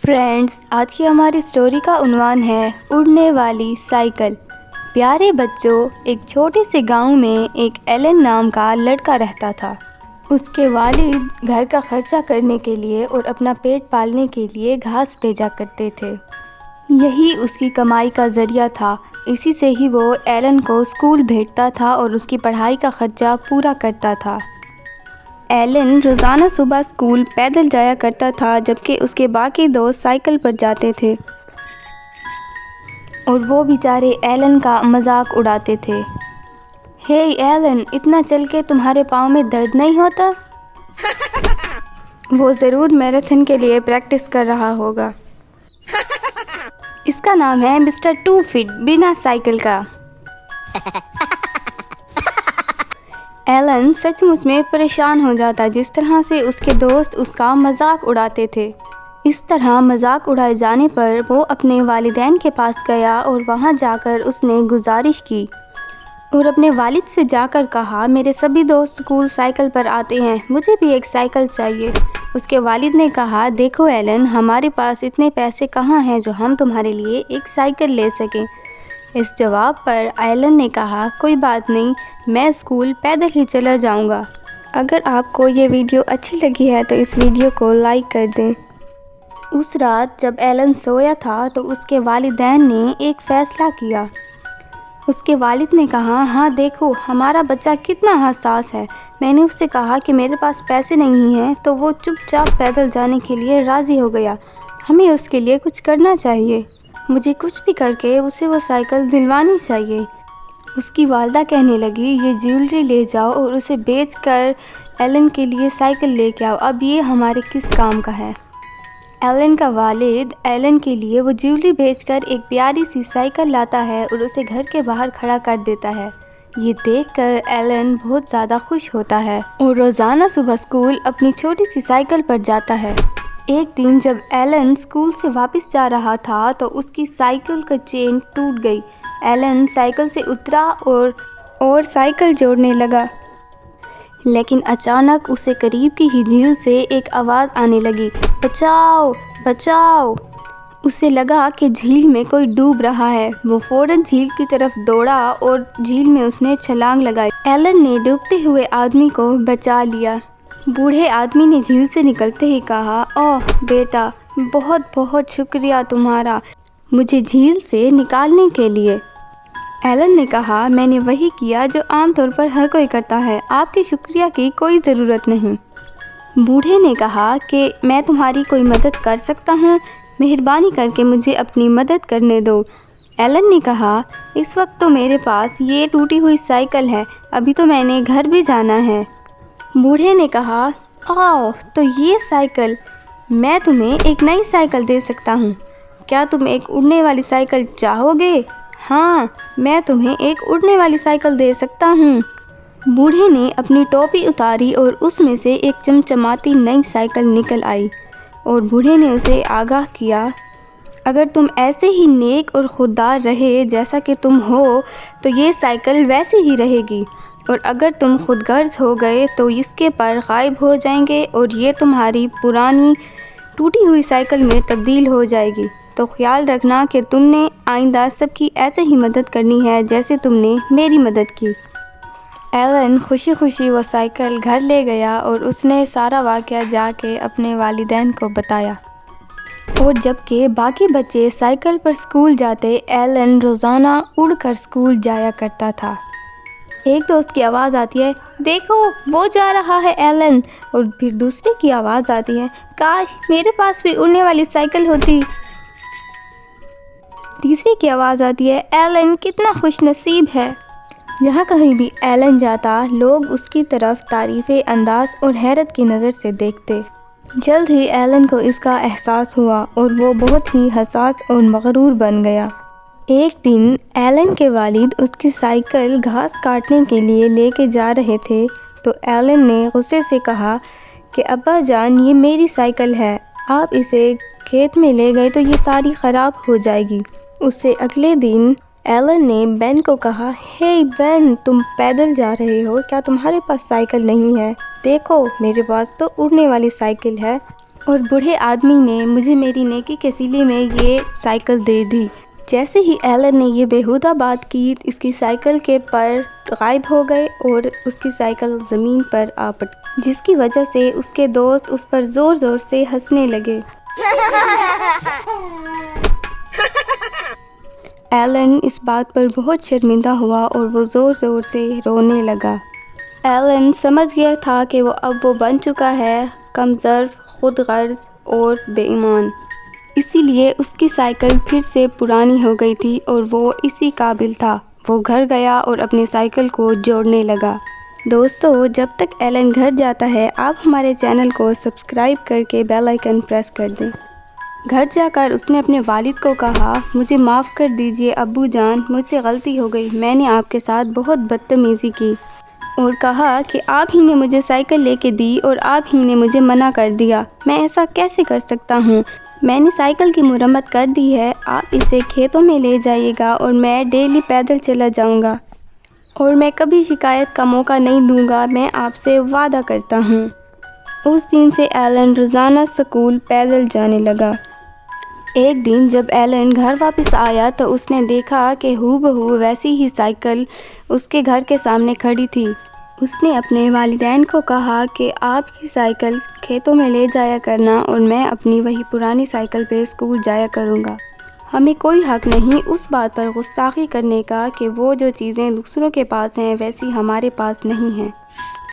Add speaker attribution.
Speaker 1: Friends, آج کی ہماری اسٹوری کا عنوان ہے اڑنے والی سائیکل۔ پیارے بچوں، ایک چھوٹے سے گاؤں میں ایک ایلن نام کا لڑکا رہتا تھا۔ اس کے والد گھر کا خرچہ کرنے کے لیے اور اپنا پیٹ پالنے کے لیے گھاس بھیجا کرتے تھے۔ یہی اس کی کمائی کا ذریعہ تھا۔ اسی سے ہی وہ ایلن کو اسکول بھیجتا تھا اور اس کی پڑھائی کا خرچہ پورا کرتا تھا۔ ایلن روزانہ صبح اسکول پیدل جایا کرتا تھا، جبکہ اس کے باقی دوست سائیکل پر جاتے تھے اور وہ بیچارے ایلن کا مذاق اڑاتے تھے۔ ہے ایلن، اتنا چل کے تمہارے پاؤں میں درد نہیں ہوتا؟ وہ ضرور میراتھن کے لیے پریکٹس کر رہا ہوگا۔ اس کا نام ہے مسٹر 2 فٹ بنا سائیکل کا۔ ایلن سچ مچ میں پریشان ہو جاتا جس طرح سے اس کے دوست اس کا مذاق اڑاتے تھے۔ اس طرح مذاق اڑائے جانے پر وہ اپنے والدین کے پاس گیا اور وہاں جا کر اس نے گزارش کی اور اپنے والد سے جا کر کہا، میرے سبھی دوست اسکول سائیکل پر آتے ہیں، مجھے بھی ایک سائیکل چاہیے۔ اس کے والد نے کہا، دیکھو ایلن، ہمارے پاس اتنے پیسے کہاں ہیں جو ہم تمہارے لیے ایک سائیکل لے سکیں۔ اس جواب پر ایلن نے کہا، کوئی بات نہیں، میں اسکول پیدل ہی چلا جاؤں گا۔ اگر آپ کو یہ ویڈیو اچھی لگی ہے تو اس ویڈیو کو لائک کر دیں۔ اس رات جب ایلن سویا تھا تو اس کے والدین نے ایک فیصلہ کیا۔ اس کے والد نے کہا، ہاں دیکھو، ہمارا بچہ کتنا حساس ہے۔ میں نے اس سے کہا کہ میرے پاس پیسے نہیں ہیں تو وہ چپ چاپ پیدل جانے کے لیے راضی ہو گیا۔ ہمیں اس کے لیے کچھ کرنا چاہیے۔ مجھے کچھ بھی کر کے اسے وہ سائیکل دلوانی چاہیے۔ اس کی والدہ کہنے لگی، یہ جیولری لے جاؤ اور اسے بیچ کر ایلن کے لیے سائیکل لے کے آؤ، اب یہ ہمارے کس کام کا ہے۔ ایلن کا والد ایلن کے لیے وہ جیولری بیچ کر ایک پیاری سی سائیکل لاتا ہے اور اسے گھر کے باہر کھڑا کر دیتا ہے۔ یہ دیکھ کر ایلن بہت زیادہ خوش ہوتا ہے اور روزانہ صبح اسکول اپنی چھوٹی سی سائیکل پر جاتا ہے۔ ایک دن جب ایلن اسکول سے واپس جا رہا تھا تو اس کی سائیکل کا چین ٹوٹ گئی۔ ایلن سائیکل سے اترا اور سائیکل جوڑنے لگا، لیکن اچانک اسے قریب کی ہی جھیل سے ایک آواز آنے لگی، بچاؤ بچاؤ! اسے لگا کہ جھیل میں کوئی ڈوب رہا ہے۔ وہ فوراً جھیل کی طرف دوڑا اور جھیل میں اس نے چھلانگ لگائی۔ ایلن نے ڈوبتے ہوئے آدمی کو بچا لیا۔ بوڑھے آدمی نے جھیل سے نکلتے ہی کہا، اوہ بیٹا، بہت بہت شکریہ تمہارا مجھے جھیل سے نکالنے کے لیے۔ ایلن نے کہا، میں نے وہی کیا جو عام طور پر ہر کوئی کرتا ہے، آپ کے شکریہ کی کوئی ضرورت نہیں۔ بوڑھے نے کہا کہ میں تمہاری کوئی مدد کر سکتا ہوں، مہربانی کر کے مجھے اپنی مدد کرنے دو۔ ایلن نے کہا، اس وقت تو میرے پاس یہ ٹوٹی ہوئی سائیکل ہے، ابھی تو میں نے گھر بھی جانا ہے۔ بوڑھے نے کہا، آہ تو یہ سائیکل، میں تمہیں ایک نئی سائیکل دے سکتا ہوں، کیا تم ایک اڑنے والی سائیکل چاہو گے؟ ہاں، میں تمہیں ایک اڑنے والی سائیکل دے سکتا ہوں۔ بوڑھے نے اپنی ٹوپی اتاری اور اس میں سے ایک چمچماتی نئی سائیکل نکل آئی اور بوڑھے نے اسے آگاہ کیا، اگر تم ایسے ہی نیک اور خوددار رہے جیسا کہ تم ہو تو یہ سائیکل ویسے ہی رہے گی، اور اگر تم خود غرض ہو گئے تو اس کے پر غائب ہو جائیں گے اور یہ تمہاری پرانی ٹوٹی ہوئی سائیکل میں تبدیل ہو جائے گی۔ تو خیال رکھنا کہ تم نے آئندہ سب کی ایسے ہی مدد کرنی ہے جیسے تم نے میری مدد کی۔ ایلن خوشی خوشی وہ سائیکل گھر لے گیا اور اس نے سارا واقعہ جا کے اپنے والدین کو بتایا، اور جب کہ باقی بچے سائیکل پر اسکول جاتے، ایلن روزانہ اڑ کر اسکول جایا کرتا تھا۔ ایک دوست کی آواز آتی ہے، دیکھو وہ جا رہا ہے ایلن، اور پھر دوسرے کی آواز آتی ہے، کاش میرے پاس بھی اڑنے والی سائیکل ہوتی۔ تیسری کی آواز آتی ہے، ایلن کتنا خوش نصیب ہے۔ جہاں کہیں بھی ایلن جاتا، لوگ اس کی طرف تعریف انداز اور حیرت کی نظر سے دیکھتے۔ جلد ہی ایلن کو اس کا احساس ہوا اور وہ بہت ہی حساس اور مغرور بن گیا۔ ایک دن ایلن کے والد اس کی سائیکل گھاس کاٹنے کے لیے لے کے جا رہے تھے تو ایلن نے غصے سے کہا کہ ابا جان، یہ میری سائیکل ہے، آپ اسے کھیت میں لے گئے تو یہ ساری خراب ہو جائے گی۔ اس سے اگلے دن ایلن نے بین کو کہا، ہے بین، تم پیدل جا رہے ہو، کیا تمہارے پاس سائیکل نہیں ہے؟ دیکھو میرے پاس تو اڑنے والی سائیکل ہے۔ اور بوڑھے آدمی نے مجھے میری نیکی کے صلے میں یہ سائیکل دے دی۔ جیسے ہی ایلن نے یہ بیہودہ بات کی، اس کی سائیکل کے پر غائب ہو گئے اور اس کی سائیکل زمین پر آ پڑی، جس کی وجہ سے اس کے دوست اس پر زور زور سے ہنسنے لگے۔ ایلن اس بات پر بہت شرمندہ ہوا اور وہ زور زور سے رونے لگا۔ ایلن سمجھ گیا تھا کہ اب وہ بن چکا ہے کم ظرف، خود غرض اور بے ایمان، اسی لیے اس کی سائیکل پھر سے پرانی ہو گئی تھی اور وہ اسی قابل تھا۔ وہ گھر گیا اور اپنی سائیکل کو جوڑنے لگا۔ دوستو، جب تک ایلن گھر جاتا ہے آپ ہمارے چینل کو سبسکرائب کر کے بیل آئیکن پریس کر دیں۔ گھر جا کر اس نے اپنے والد کو کہا، مجھے معاف کر دیجئے ابو جان، مجھ سے غلطی ہو گئی، میں نے آپ کے ساتھ بہت بدتمیزی کی، اور کہا کہ آپ ہی نے مجھے سائیکل لے کے دی اور آپ ہی نے مجھے منع کر دیا، میں ایسا کیسے کر سکتا ہوں؟ میں نے سائیکل کی مرمت کر دی ہے، آپ اسے کھیتوں میں لے جائیے گا اور میں ڈیلی پیدل چلا جاؤں گا اور میں کبھی شکایت کا موقع نہیں دوں گا، میں آپ سے وعدہ کرتا ہوں۔ اس دن سے ایلن روزانہ اسکول پیدل جانے لگا۔ ایک دن جب ایلن گھر واپس آیا تو اس نے دیکھا کہ ہو بہو ویسی ہی سائیکل اس کے گھر کے سامنے کھڑی تھی۔ اس نے اپنے والدین کو کہا کہ آپ کی سائیکل کھیتوں میں لے جایا کرنا اور میں اپنی وہی پرانی سائیکل پہ اسکول جایا کروں گا۔ ہمیں کوئی حق نہیں اس بات پر گستاخی کرنے کا کہ وہ جو چیزیں دوسروں کے پاس ہیں ویسی ہمارے پاس نہیں ہیں۔